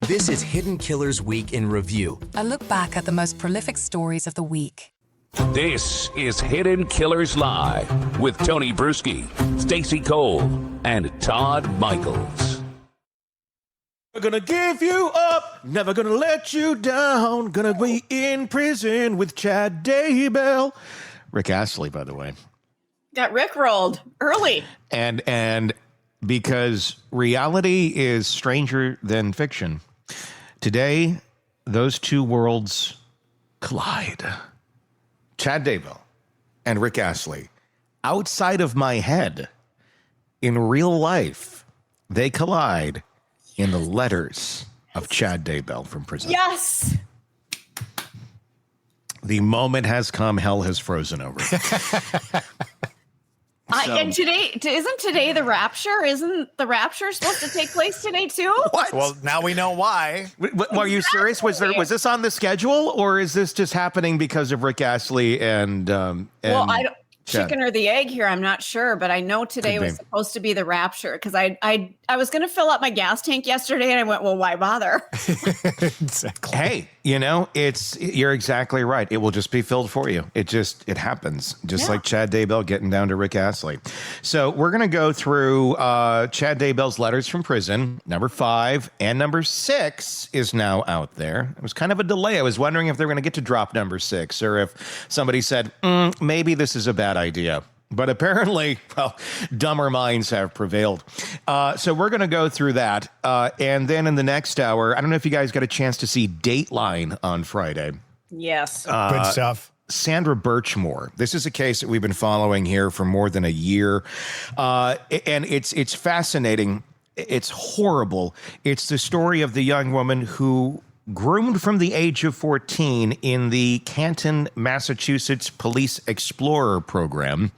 This is Hidden Killers Week in Review. A look back at the most prolific stories of the week. This is Hidden Killers Live with Tony Brueski, Stacey Cole, and Todd Michaels. Never gonna give you up, never gonna let you down, gonna be in prison with Chad Daybell. Rick Astley, by the way. Got rickrolled early. And because reality is stranger than fiction, today those two worlds collide. Chad Daybell and Rick Astley, outside of my head, in real life, they collide in the letters of Chad Daybell from prison. Yes. The moment has come, hell has frozen over. And isn't today the Rapture? Isn't the Rapture supposed to take place today too? What? Well, now we know why. Are you serious? Was this on the schedule, or is this just happening because of Rick Astley and Well, I don't. Chicken or the egg here, I'm not sure, but I know today was supposed to be the Rapture because I was going to fill up my gas tank yesterday and I went, well, why bother? Exactly. Hey, you're exactly right. It will just be filled for you. It happens, like Chad Daybell getting down to Rick Astley. So we're going to go through Chad Daybell's letters from prison. Number 5 and number 6 is now out there. It was kind of a delay. I was wondering if they were going to get to drop number 6 or if somebody said, maybe this is a bad idea. But apparently, dumber minds have prevailed. So we're going to go through that. And then in the next hour, I don't know if you guys got a chance to see Dateline on Friday. Yes. Good stuff. Sandra Birchmore. This is a case that we've been following here for more than a year. And it's fascinating. It's horrible. It's the story of the young woman who, groomed from the age of 14 in the Canton, Massachusetts Police Explorer program,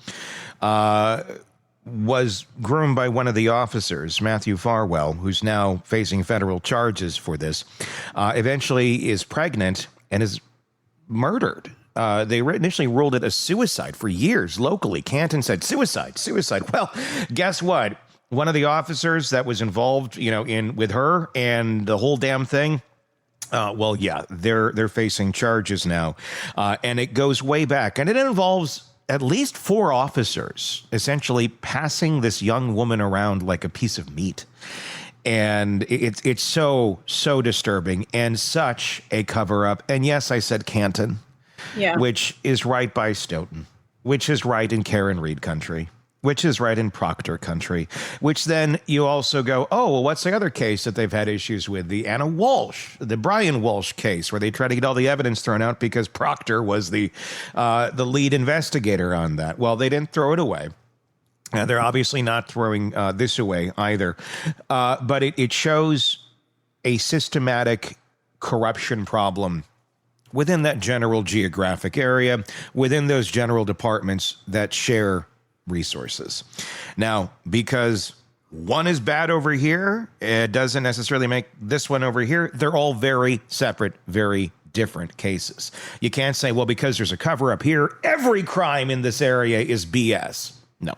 was groomed by one of the officers, Matthew Farwell, who's now facing federal charges for this, eventually is pregnant and is murdered. They initially ruled it a suicide for years locally. Canton said, suicide. Well, guess what? One of the officers that was involved, with her and the whole damn thing, they're facing charges now, and it goes way back, and it involves at least 4 officers essentially passing this young woman around like a piece of meat, and it's so disturbing and such a cover up. And yes, I said Canton, which is right by Stoughton, which is right in Karen Reed country, which is right in Proctor country, which then you also go, oh, well, what's the other case that they've had issues with? The Anna Walsh, the Brian Walsh case, where they try to get all the evidence thrown out because Proctor was the lead investigator on that. Well, they didn't throw it away. They're obviously not throwing this away either. But it shows a systematic corruption problem within that general geographic area, within those general departments that share resources. Now, because one is bad over here, it doesn't necessarily make this one over here. They're all very separate, very different cases. You can't say, well, because there's a cover up here, every crime in this area is BS. No,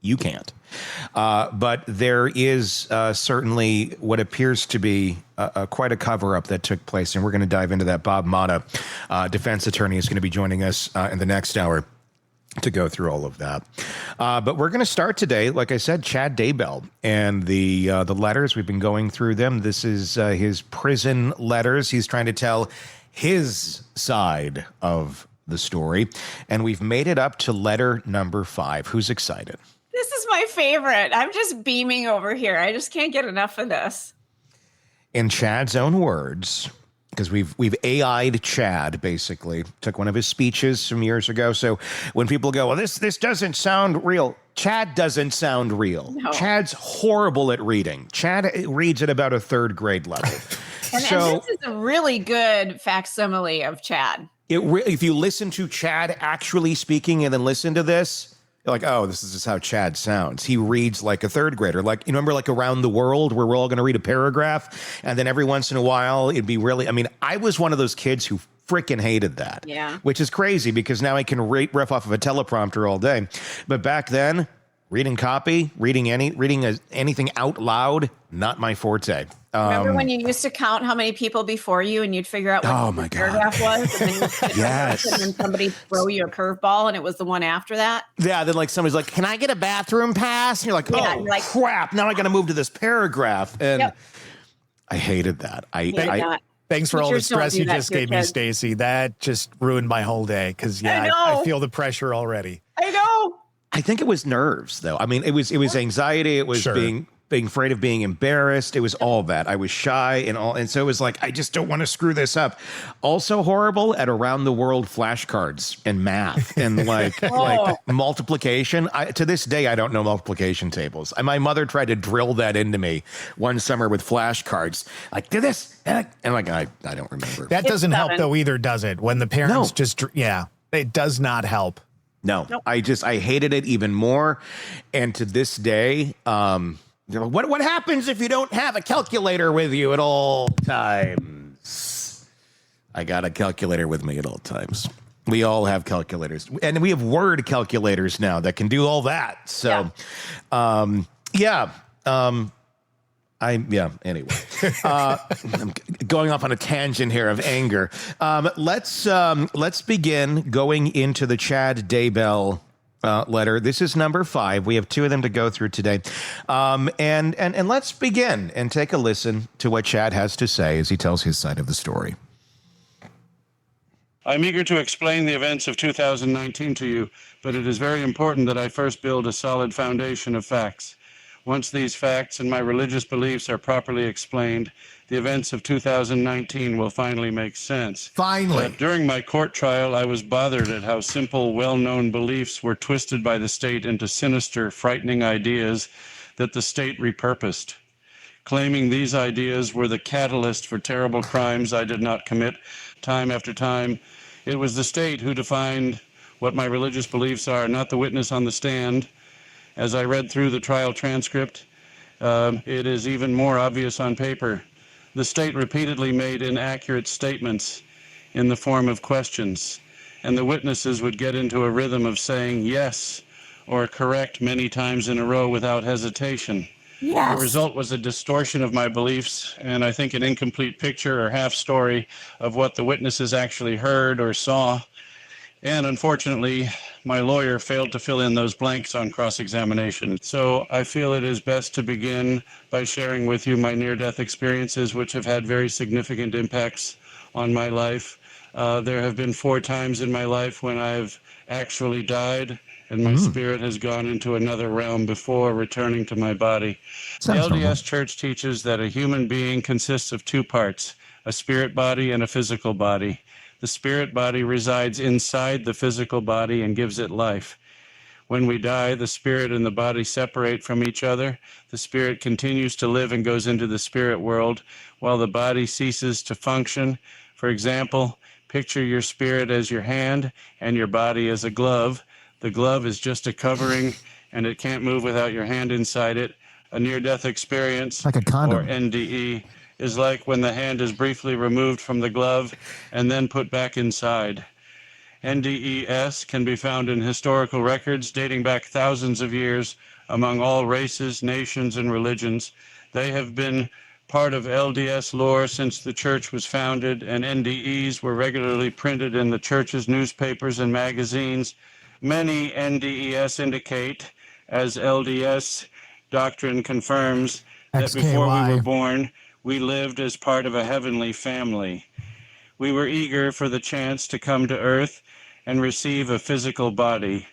you can't. But there is certainly what appears to be quite a cover up that took place. And we're going to dive into that. Bob Mata, defense attorney, is going to be joining us in the next hour to go through all of that. But we're going to start today, like I said, Chad Daybell and the letters. We've been going through them. This is his prison letters. He's trying to tell his side of the story. And we've made it up to letter number 5. Who's excited? This is my favorite. I'm just beaming over here. I just can't get enough of this. In Chad's own words, because we've AI'd Chad, basically. Took one of his speeches some years ago. So when people go, well, this doesn't sound real, Chad doesn't sound real. No. Chad's horrible at reading. Chad reads at about a 3rd grade level. and this is a really good facsimile of Chad. If you listen to Chad actually speaking and then listen to this, you're like, oh, this is just how Chad sounds. He reads like a 3rd grader. Like, you remember like Around the World where we're all going to read a paragraph and then every once in a while it'd be really, I was one of those kids who freaking hated that. Yeah. Which is crazy because now I can riff off of a teleprompter all day. But back then, reading copy, reading anything out loud, not my forte. Remember when you used to count how many people before you and you'd figure out what the paragraph was? And then Yes. And then somebody throw you a curveball and it was the one after that? Yeah, then like somebody's like, can I get a bathroom pass? And you're like, Yeah, oh, you're like, crap. Now I got to move to this paragraph. And I hated that. Thanks for all the Teachers don't stress do you that just to your gave me, kids. Stacy. That just ruined my whole day because, I feel the pressure already. I know. I think it was nerves, though. I mean, it was anxiety. It was being afraid of being embarrassed. It was all that. I was shy and so it was like, I just don't want to screw this up. Also horrible at around the world flashcards and math and like multiplication. To this day, I don't know multiplication tables. My mother tried to drill that into me one summer with flashcards. Like, do this. And I'm like, I don't remember. That doesn't help though either, does it? When the parents it does not help. No, nope. I hated it even more. And to this day, what happens if you don't have a calculator with you at all times? I got a calculator with me at all times. We all have calculators. And we have word calculators now that can do all that. So, anyway, I'm going off on a tangent here of anger. Let's begin going into the Chad Daybell letter. This is number 5. We have 2 of them to go through today. And let's begin and take a listen to what Chad has to say as he tells his side of the story. I'm eager to explain the events of 2019 to you, but it is very important that I first build a solid foundation of facts. Once these facts and my religious beliefs are properly explained, the events of 2019 will finally make sense. Finally. But during my court trial, I was bothered at how simple, well-known beliefs were twisted by the state into sinister, frightening ideas that the state repurposed. Claiming these ideas were the catalyst for terrible crimes I did not commit time after time, it was the state who defined what my religious beliefs are, not the witness on the stand. As I read through the trial transcript, it is even more obvious on paper. The state repeatedly made inaccurate statements in the form of questions, and the witnesses would get into a rhythm of saying yes or correct many times in a row without hesitation. Yes. The result was a distortion of my beliefs, and I think an incomplete picture or half story of what the witnesses actually heard or saw. And unfortunately, my lawyer failed to fill in those blanks on cross-examination. So I feel it is best to begin by sharing with you my near-death experiences, which have had very significant impacts on my life. There have been 4 times in my life when I've actually died, and my spirit has gone into another realm before returning to my body. The LDS Church teaches that a human being consists of 2 parts, a spirit body and a physical body. The spirit body resides inside the physical body and gives it life. When we die, the spirit and the body separate from each other. The spirit continues to live and goes into the spirit world while the body ceases to function. For example, picture your spirit as your hand and your body as a glove. The glove is just a covering and it can't move without your hand inside it. A near-death experience, like a condom, or NDE, is like when the hand is briefly removed from the glove and then put back inside. NDES can be found in historical records dating back thousands of years among all races, nations, and religions. They have been part of LDS lore since the church was founded, and NDEs were regularly printed in the church's newspapers and magazines. Many NDES indicate, as LDS doctrine confirms, that before we were born, we lived as part of a heavenly family. We were eager for the chance to come to earth and receive a physical body.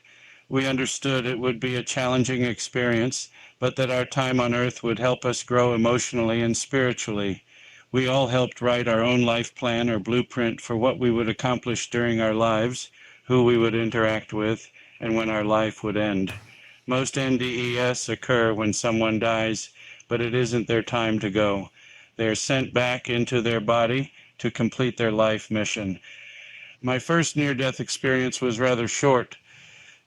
We understood it would be a challenging experience, but that our time on earth would help us grow emotionally and spiritually. We all helped write our own life plan or blueprint for what we would accomplish during our lives, who we would interact with, and when our life would end. Most NDES occur when someone dies, but it isn't their time to go. They are sent back into their body to complete their life mission. My first near-death experience was rather short,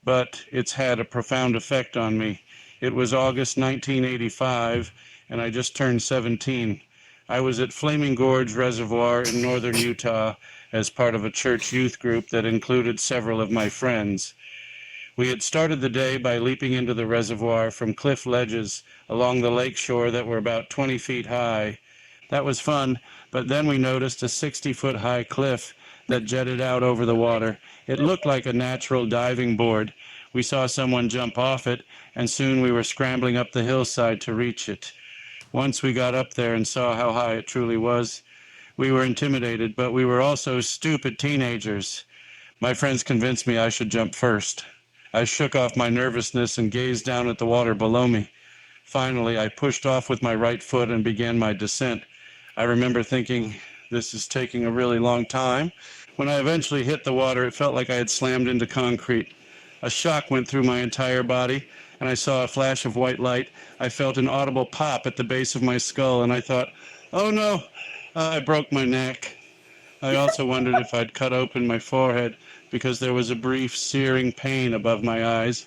but it's had a profound effect on me. It was August 1985, and I just turned 17. I was at Flaming Gorge Reservoir in northern Utah as part of a church youth group that included several of my friends. We had started the day by leaping into the reservoir from cliff ledges along the lake shore that were about 20 feet high. That was fun, but then we noticed a 60-foot high cliff that jetted out over the water. It looked like a natural diving board. We saw someone jump off it, and soon we were scrambling up the hillside to reach it. Once we got up there and saw how high it truly was, we were intimidated, but we were also stupid teenagers. My friends convinced me I should jump first. I shook off my nervousness and gazed down at the water below me. Finally, I pushed off with my right foot and began my descent. I remember thinking, this is taking a really long time. When I eventually hit the water, it felt like I had slammed into concrete. A shock went through my entire body, and I saw a flash of white light. I felt an audible pop at the base of my skull, and I thought, oh no, I broke my neck. I also wondered if I'd cut open my forehead because there was a brief searing pain above my eyes.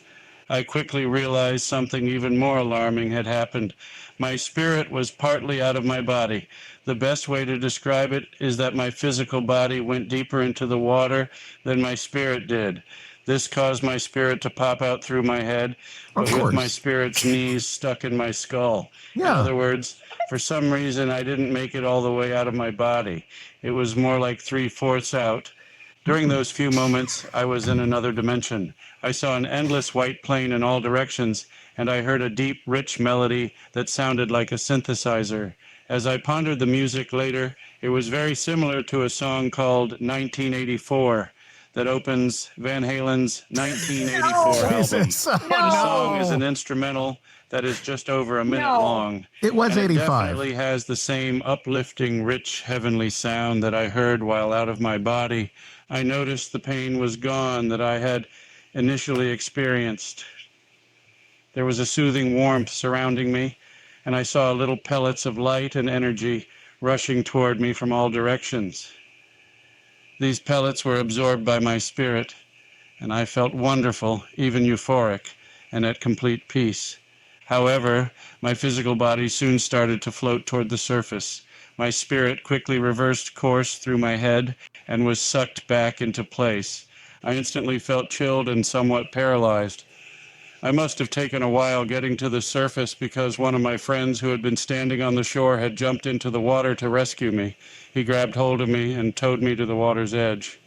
I quickly realized something even more alarming had happened. My spirit was partly out of my body. The best way to describe it is that my physical body went deeper into the water than my spirit did. This caused my spirit to pop out through my head, but with my spirit's knees stuck in my skull. Yeah. In other words, for some reason, I didn't make it all the way out of my body. It was more like 3/4 out. During those few moments, I was in another dimension. I saw an endless white plain in all directions, and I heard a deep, rich melody that sounded like a synthesizer. As I pondered the music later, it was very similar to a song called 1984 that opens Van Halen's 1984 album. The song is an instrumental that is just over a minute long. It was 85. It definitely has the same uplifting, rich, heavenly sound that I heard while out of my body. I noticed the pain was gone that I had initially experienced. There was a soothing warmth surrounding me, and I saw little pellets of light and energy rushing toward me from all directions. These pellets were absorbed by my spirit, and I felt wonderful, even euphoric, and at complete peace. However, my physical body soon started to float toward the surface. My spirit quickly reversed course through my head and was sucked back into place. I instantly felt chilled and somewhat paralyzed. I must have taken a while getting to the surface because one of my friends who had been standing on the shore had jumped into the water to rescue me. He grabbed hold of me and towed me to the water's edge.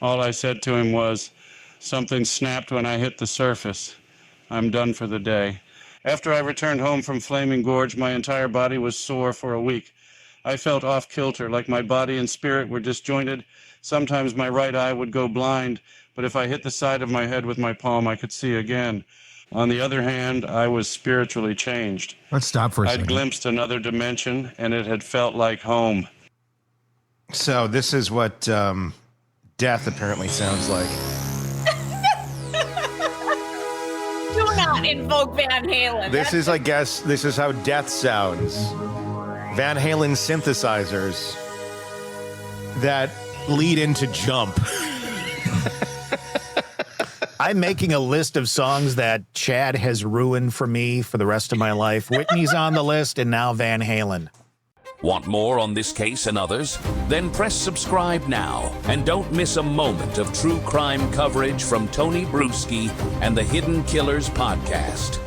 All I said to him was, "Something snapped when I hit the surface. I'm done for the day." After I returned home from Flaming Gorge, my entire body was sore for a week. I felt off kilter, like my body and spirit were disjointed. Sometimes my right eye would go blind, but if I hit the side of my head with my palm, I could see again. On the other hand, I was spiritually changed. Let's stop for a second. I'd glimpsed another dimension, and it had felt like home. So this is what death apparently sounds like. Do not invoke Van Halen. This is, I guess, this is how death sounds. Van Halen synthesizers that lead into Jump. I'm making a list of songs that Chad has ruined for me for the rest of my life. Whitney's on the list, and now Van Halen. Want more on this case and others? Then press subscribe now and don't miss a moment of true crime coverage from Tony Brueski and the Hidden Killers podcast.